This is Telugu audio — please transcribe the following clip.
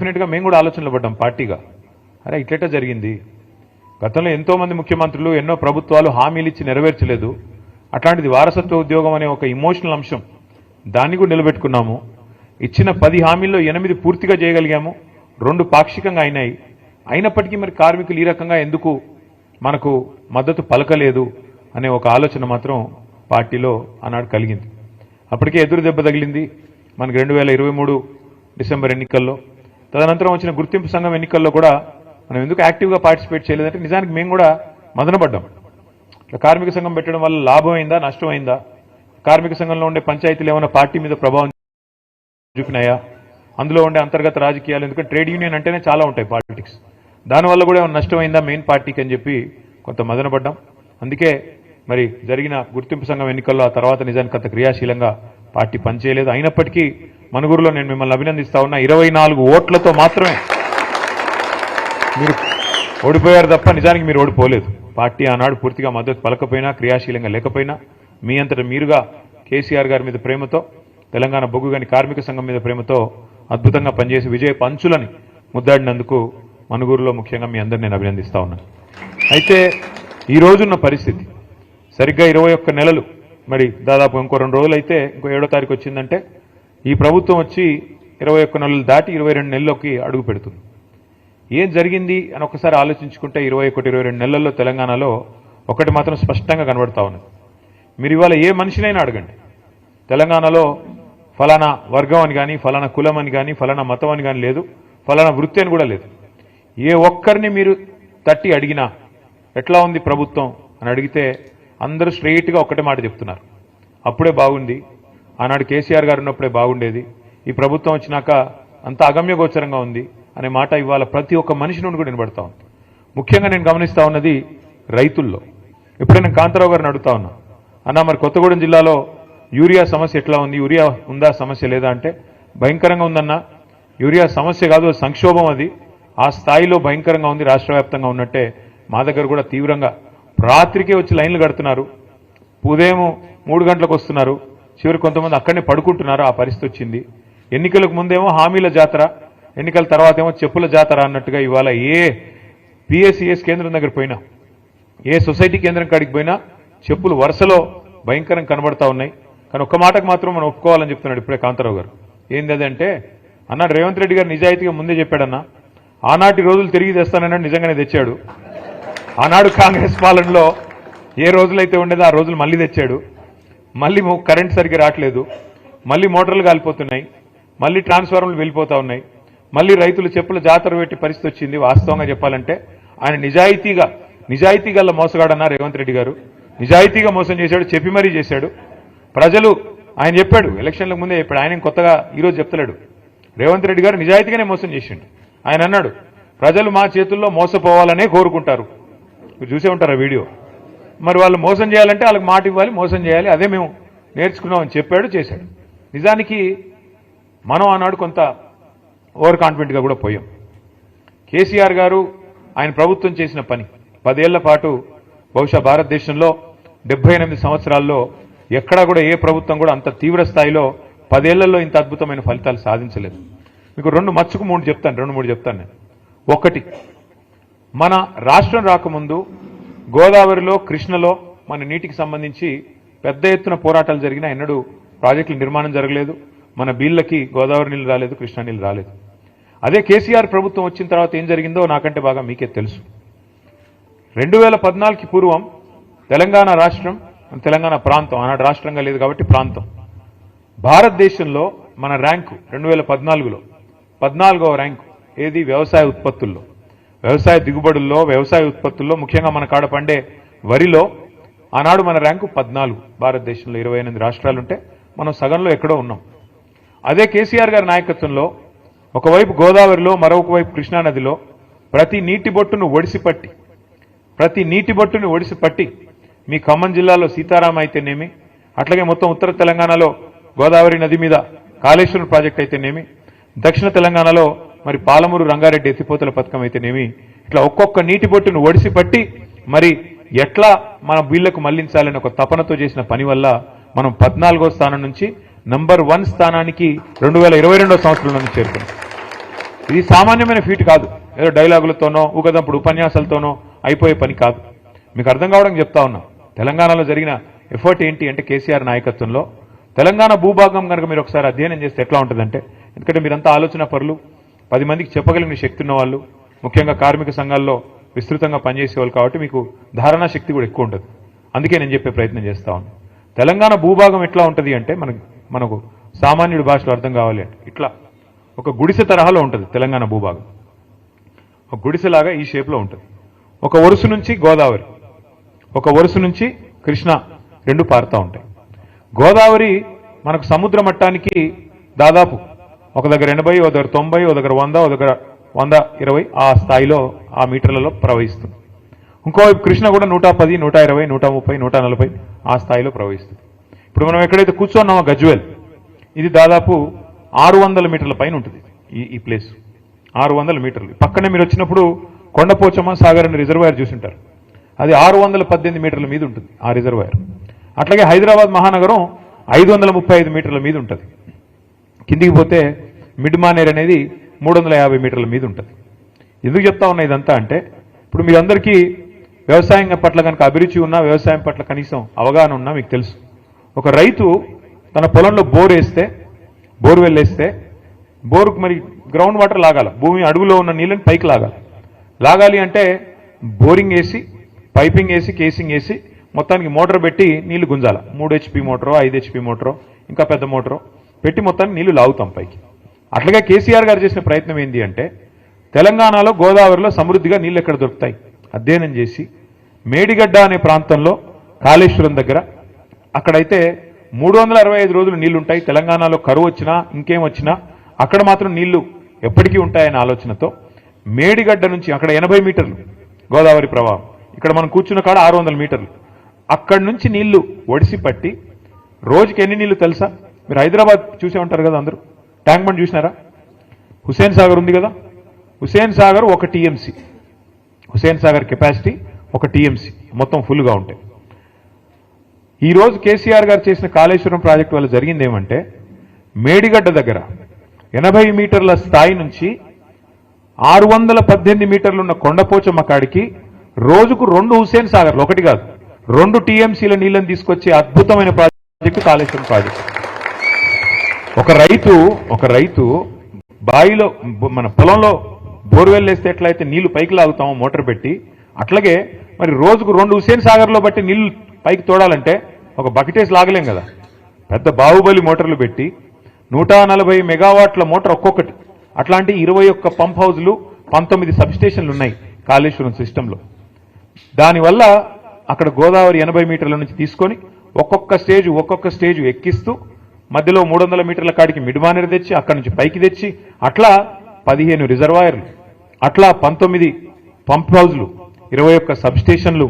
డెఫినెట్గా మేము కూడా ఆలోచనలు పడ్డాం పార్టీగా. అరే ఇట్లెట్లా జరిగింది, గతంలో ఎంతోమంది ముఖ్యమంత్రులు ఎన్నో ప్రభుత్వాలు హామీలు ఇచ్చి నెరవేర్చలేదు, అట్లాంటిది వారసత్వ ఉద్యోగం అనే ఒక ఇమోషనల్ అంశం, దాన్ని కూడా నిలబెట్టుకున్నాము. ఇచ్చిన 10 హామీల్లో 8 పూర్తిగా చేయగలిగాము, 2 పాక్షికంగా అయినాయి. అయినప్పటికీ మరి కార్మికులు ఈ రకంగా ఎందుకు మనకు మద్దతు పలకలేదు అనే ఒక ఆలోచన మాత్రం పార్టీలో ఆనాడు కలిగింది. అప్పటికే ఎదురు దెబ్బ తగిలింది మనకు 2023 డిసెంబర్ ఎన్నికల్లో. తదనంతరం వచ్చిన గుర్తింపు సంఘం ఎన్నికల్లో కూడా మనం ఎందుకు యాక్టివ్గా పార్టిసిపేట్ చేయలేదంటే నిజానికి మేము కూడా మదనపడ్డాం. కార్మిక సంఘం పెట్టడం వల్ల లాభం అయిందా నష్టమైందా, కార్మిక సంఘంలో ఉండే పంచాయతీలు ఏమైనా పార్టీ మీద ప్రభావం చూపినాయా, అందులో ఉండే అంతర్గత రాజకీయాలు, ఎందుకంటే ట్రేడ్ యూనియన్ అంటేనే చాలా ఉంటాయి పాలిటిక్స్, దానివల్ల కూడా ఏమైనా నష్టమైందా మెయిన్ పార్టీకి అని చెప్పి కొంత మదనపడ్డాం. అందుకే మరి జరిగిన గుర్తింపు సంఘం ఎన్నికల్లో ఆ తర్వాత నిజానికి అంత క్రియాశీలంగా పార్టీ పనిచేయలేదు. అయినప్పటికీ మనుగురులో నేను మిమ్మల్ని అభినందిస్తా ఉన్నా, 24 ఓట్లతో మాత్రమే మీరు ఓడిపోయారు తప్ప నిజానికి మీరు ఓడిపోలేదు. పార్టీ ఆనాడు పూర్తిగా మద్దతు పలకపోయినా, క్రియాశీలంగా లేకపోయినా, మీ అంతటా మీరుగా కేసీఆర్ గారి మీద ప్రేమతో, తెలంగాణ బొగ్గుగని కార్మిక సంఘం మీద ప్రేమతో అద్భుతంగా పనిచేసి విజయ పంచులని ముద్దాడినందుకు మనుగురులో ముఖ్యంగా మీ అందరిని నేను అభినందిస్తా ఉన్నాను. అయితే ఈ రోజున్న పరిస్థితి సరిగ్గా 21 నెలలు, మరి దాదాపు ఇంకో 2 రోజులు అయితే ఇంకో 7వ తారీఖు వచ్చిందంటే ఈ ప్రభుత్వం వచ్చి 21 నెలలు దాటి 22 నెలల్లోకి అడుగు పెడుతుంది. ఏం జరిగింది అని ఒకసారి ఆలోచించుకుంటే 21-22 నెలల్లో తెలంగాణలో ఒకటి మాత్రం స్పష్టంగా కనబడతా ఉన్నది. మీరు ఇవాళ ఏ మనిషినైనా అడగండి, తెలంగాణలో ఫలానా వర్గం అని కానీ, ఫలానా కులం అని కానీ, ఫలానా మతం అని కానీ లేదు, ఫలానా వృత్తి అని కూడా లేదు. ఏ ఒక్కరిని మీరు తట్టి అడిగినా ఎట్లా ఉంది ప్రభుత్వం అని అడిగితే అందరూ స్ట్రెయిట్గా ఒక్కటే మాట చెప్తున్నారు, అప్పుడే బాగుంది, ఆనాడు కేసీఆర్ గారు ఉన్నప్పుడే బాగుండేది, ఈ ప్రభుత్వం వచ్చినాక అంత అగమ్యగోచరంగా ఉంది అనే మాట ఇవాళ ప్రతి ఒక్క మనిషి నుండి కూడా వినబడతా ఉంది. ముఖ్యంగా నేను గమనిస్తా ఉన్నది రైతుల్లో. ఇప్పుడే నేను కాంతారావు గారిని అడుగుతా ఉన్నా, అన్న మరి కొత్తగూడెం జిల్లాలో యూరియా సమస్య ఎట్లా ఉంది, యూరియా ఉందా సమస్య లేదా అంటే భయంకరంగా ఉందన్న, యూరియా సమస్య కాదు సంక్షోభం, అది ఆ స్థాయిలో భయంకరంగా ఉంది, రాష్ట్ర వ్యాప్తంగా ఉన్నట్టే మా దగ్గర కూడా తీవ్రంగా రాత్రికే వచ్చి లైన్లు కడుతున్నారు, ఉదయం 3 గంటలకు వస్తున్నారు, చివరి కొంతమంది అక్కడనే పడుకుంటున్నారు, ఆ పరిస్థితి వచ్చింది. ఎన్నికలకు ముందేమో హామీల జాతర, ఎన్నికల తర్వాత ఏమో చెప్పుల జాతర అన్నట్టుగా ఇవాళ ఏ పిఎస్సిఎస్ కేంద్రం దగ్గర పోయినా, ఏ సొసైటీ కేంద్రం కాడికి పోయినా చెప్పులు వరుసలో భయంకరం కనబడతా ఉన్నాయి. కానీ ఒక్క మాటకు మాత్రం మనం ఒప్పుకోవాలని చెప్తున్నాడు ఇప్పుడే కాంతారావు గారు. ఏంది అదంటే అన్నాడు రేవంత్ రెడ్డి గారు నిజాయితీగా ముందే చెప్పాడన్నా, ఆనాటి రోజులు తిరిగి తెస్తానన్నాడు, నిజంగానే తెచ్చాడు. ఆనాడు కాంగ్రెస్ పాలనలో ఏ రోజులైతే ఉండేదో ఆ రోజులు మళ్ళీ తెచ్చాడు. మళ్ళీ కరెంట్ సరిగ్గా రావట్లేదు, మళ్ళీ మోటార్లు కాలిపోతున్నాయి, మళ్ళీ ట్రాన్స్ఫార్మర్లు వెళ్ళిపోతా ఉన్నాయి, మళ్ళీ రైతులు చెప్పుల జాతర పెట్టి పరిస్థితి వచ్చింది. వాస్తవంగా చెప్పాలంటే ఆయన నిజాయితీ గల మోసగాడన్నా రేవంత్ రెడ్డి గారు, నిజాయితీగా మోసం చేశాడు, చెప్పి మరీ చేశాడు. ప్రజలు ఆయన చెప్పాడు, ఎలక్షన్లకు ముందే చెప్పాడు, ఆయన కొత్తగా ఈరోజు చెప్తలేడు. రేవంత్ రెడ్డి గారు నిజాయితీగానే మోసం చేసిండు. ఆయన అన్నాడు ప్రజలు మా చేతుల్లో మోసపోవాలనే కోరుకుంటారు, మీరు చూసే ఉంటారు ఆ వీడియో. మరి వాళ్ళు మోసం చేయాలంటే వాళ్ళకి మాట ఇవ్వాలి, మోసం చేయాలి, అదే మేము నేర్చుకున్నామని చెప్పాడు, చేశాడు. నిజానికి మనం ఆనాడు కొంత ఓవర్ కాన్ఫిడెంట్గా కూడా పోయాం. కేసీఆర్ గారు ఆయన ప్రభుత్వం చేసిన పని 10 ఏళ్ల పాటు బహుశా భారతదేశంలో 78 సంవత్సరాల్లో ఎక్కడా కూడా ఏ ప్రభుత్వం కూడా అంత తీవ్ర స్థాయిలో 10 ఏళ్లలో ఇంత అద్భుతమైన ఫలితాలు సాధించలేదు. మీకు 2 చెప్తాను నేను. ఒకటి, మన రాష్ట్రం రాకముందు గోదావరిలో, కృష్ణలో మన నీటికి సంబంధించి పెద్ద ఎత్తున పోరాటాలు జరిగినా ఎన్నడూ ప్రాజెక్టుల నిర్మాణం జరగలేదు, మన బీళ్ళకి గోదావరి నీళ్ళు రాలేదు, కృష్ణా నీళ్ళు రాలేదు. అదే కేసీఆర్ ప్రభుత్వం వచ్చిన తర్వాత ఏం జరిగిందో నాకంటే బాగా మీకే తెలుసు. 2014కి పూర్వం తెలంగాణ రాష్ట్రం, తెలంగాణ ప్రాంతం, ఆనాడు రాష్ట్రంగా లేదు కాబట్టి ప్రాంతం, భారతదేశంలో మన ర్యాంకు 2014లో 14వ ర్యాంకు. ఏది? వ్యవసాయ ఉత్పత్తుల్లో, వ్యవసాయ దిగుబడుల్లో, వ్యవసాయ ఉత్పత్తుల్లో, ముఖ్యంగా మన కాడ పండే వరిలో ఆనాడు మన ర్యాంకు 14. భారతదేశంలో 28 రాష్ట్రాలుంటే మనం సగంలో ఎక్కడో ఉన్నాం. అదే కేసీఆర్ గారి నాయకత్వంలో ఒకవైపు గోదావరిలో, మరొక వైపు కృష్ణానదిలో ప్రతి నీటి బొట్టును ఒడిసిపట్టి మీ ఖమ్మం జిల్లాలో సీతారామ అయితేనేమి, అట్లాగే మొత్తం ఉత్తర తెలంగాణలో గోదావరి నది మీద కాళేశ్వరం ప్రాజెక్ట్ అయితేనేమి, దక్షిణ తెలంగాణలో మరి పాలమూరు రంగారెడ్డి ఎత్తిపోతల పథకం అయితేనేమి, ఇట్లా ఒక్కొక్క నీటి బొట్టును ఒడిసిపట్టి మరి ఎట్లా మన వీళ్లకు మళ్లించాలని ఒక తపనతో చేసిన పని వల్ల మనం 14వ స్థానం నుంచి నంబర్ 1 స్థానానికి 2022వ సంవత్సరంలో చేరుకున్నాం. ఇది సామాన్యమైన ఫీట్ కాదు, ఏదో డైలాగులతోనో ఊగదంపుడు ఉపన్యాసాలతోనో అయిపోయే పని కాదు. మీకు అర్థం కావడానికి చెప్తా ఉన్నా. తెలంగాణలో జరిగిన ఎఫర్ట్ ఏంటి అంటే కేసీఆర్ నాయకత్వంలో తెలంగాణ భూభాగం కనుక మీరు ఒకసారి అధ్యయనం చేస్తే ఎట్లా ఉంటుందంటే, ఎందుకంటే మీరంతా ఆలోచన పరులు, 10 మందికి చెప్పగలిగిన శక్తి ఉన్న వాళ్ళు, ముఖ్యంగా కార్మిక సంఘాల్లో విస్తృతంగా పనిచేసేవాళ్ళు కాబట్టి మీకు ధారణా శక్తి కూడా ఎక్కువ ఉంటుంది. అందుకే నేను చెప్పే ప్రయత్నం చేస్తా ఉన్నాను. తెలంగాణ భూభాగం ఎట్లా ఉంటుంది అంటే మనకు సామాన్యుడి భాషలో అర్థం కావాలి అంటే ఇట్లా ఒక గుడిసె తరహాలో ఉంటుంది తెలంగాణ భూభాగం. ఒక గుడిసెలాగా ఈ షేప్లో ఉంటుంది. ఒక వరుస నుంచి గోదావరి, ఒక వరుస నుంచి కృష్ణ రెండు పారుతూ ఉంటాయి. గోదావరి మనకు సముద్ర మట్టానికి దాదాపు ఒక దగ్గర 80, ఒక దగ్గర 90, ఒక దగ్గర 100, ఒక దగ్గర 120 ఆ స్థాయిలో ఆ మీటర్లలో ప్రవహిస్తుంది. ఇంకోవైపు కృష్ణ కూడా 110, 120, 130, 140 ఆ స్థాయిలో ప్రవహిస్తుంది. ఇప్పుడు మనం ఎక్కడైతే కూర్చున్నామో గజ్వేల్, ఇది దాదాపు 600 మీటర్ల పైన ఉంటుంది. ఈ ప్లేస్ 600 మీటర్లు. పక్కనే మీరు వచ్చినప్పుడు కొండపోచమ్మ సాగర్ అనే రిజర్వాయర్ చూసింటారు. అది 618 మీటర్ల మీద ఉంటుంది ఆ రిజర్వాయర్. అట్లాగే హైదరాబాద్ మహానగరం 535 మీటర్ల మీద ఉంటుంది. కిందికి పోతే మిడ్ మానేర్ అనేది 350 మీటర్ల మీద ఉంటుంది. ఎందుకు చెప్తా ఉన్నా ఇదంతా అంటే, ఇప్పుడు మీరందరికీ వ్యవసాయం పట్ల కనుక అభిరుచి ఉన్నా, వ్యవసాయం పట్ల కనీసం అవగాహన ఉన్నా మీకు తెలుసు, ఒక రైతు తన పొలంలో బోర్వెల్ వేస్తే బోరుకు మరి గ్రౌండ్ వాటర్ లాగాలి, భూమి అడుగులో ఉన్న నీళ్ళని పైకి లాగాలి అంటే బోరింగ్ వేసి, పైపింగ్ వేసి, కేసింగ్ వేసి మొత్తానికి మోటార్ పెట్టి నీళ్లు గుంజాల. 3 HP మోటారో 5 HP మోటారో ఇంకా పెద్ద మోటారో పెట్టి మొత్తాన్ని నీళ్లు లాగుతాం పైకి. అట్లాగే కేసీఆర్ గారు చేసిన ప్రయత్నం ఏంటి అంటే, తెలంగాణలో గోదావరిలో సమృద్ధిగా నీళ్లు ఎక్కడ దొరుకుతాయి అధ్యయనం చేసి మేడిగడ్డ అనే ప్రాంతంలో కాళేశ్వరం దగ్గర అక్కడైతే 365 రోజులు నీళ్లుంటాయి. తెలంగాణలో కరువు వచ్చినా ఇంకేం వచ్చినా అక్కడ మాత్రం నీళ్లు ఎప్పటికీ ఉంటాయనే ఆలోచనతో మేడిగడ్డ నుంచి అక్కడ 80 మీటర్లు గోదావరి ప్రవాహం, ఇక్కడ మనం కూర్చున్న కాడ 600 మీటర్లు, అక్కడి నుంచి నీళ్లు ఒడిసి పట్టి రోజుకి ఎన్ని నీళ్లు తెలుసా? మీరు హైదరాబాద్ చూసే ఉంటారు కదా అందరూ, ట్యాంక్ బండ్ చూసినారా? హుసేన్ సాగర్ ఉంది కదా, Hussain Sagar 1 TMC, Hussain Sagar capacity 1 TMC మొత్తం ఫుల్గా ఉంటాయి. ఈరోజు కేసీఆర్ గారు చేసిన కాళేశ్వరం ప్రాజెక్టు వల్ల జరిగింది ఏమంటే, మేడిగడ్డ దగ్గర 80 మీటర్ల స్థాయి నుంచి 618 మీటర్లు ఉన్న కొండపోచమ్మ కాడికి రోజుకు 2 హుసేన్ సాగర్లు, ఒకటి కాదు 2 TMCల నీళ్లను తీసుకొచ్చే అద్భుతమైన ప్రాజెక్టు కాళేశ్వరం ప్రాజెక్టు. ఒక రైతు బావిలో మన పొలంలో బోర్వెల్ వేస్తే ఎట్లయితే నీళ్లు పైకి లాగుతామో మోటార్ పెట్టి, అట్లాగే మరి రోజుకు 2 హుసేన్ సాగర్లో బట్టి నీళ్లు పైకి తోడాలంటే ఒక బకెటేసి లాగలేం కదా. పెద్ద బాహుబలి మోటార్లు పెట్టి 140 మెగావాట్ల మోటార్ ఒక్కొక్కటి, అట్లాంటి 21 పంప్ హౌజ్లు, 19 సబ్స్టేషన్లు ఉన్నాయి కాళేశ్వరం సిస్టంలో. దానివల్ల అక్కడ గోదావరి 80 మీటర్ల నుంచి తీసుకొని ఒక్కొక్క స్టేజ్ ఎక్కిస్తూ మధ్యలో 300 మీటర్ల కాడికి మిడ్మానేర్ తెచ్చి అక్కడి నుంచి పైకి తెచ్చి అట్లా 15 రిజర్వాయర్లు, అట్లా 19 పంప్ హౌజ్లు, 21 సబ్స్టేషన్లు,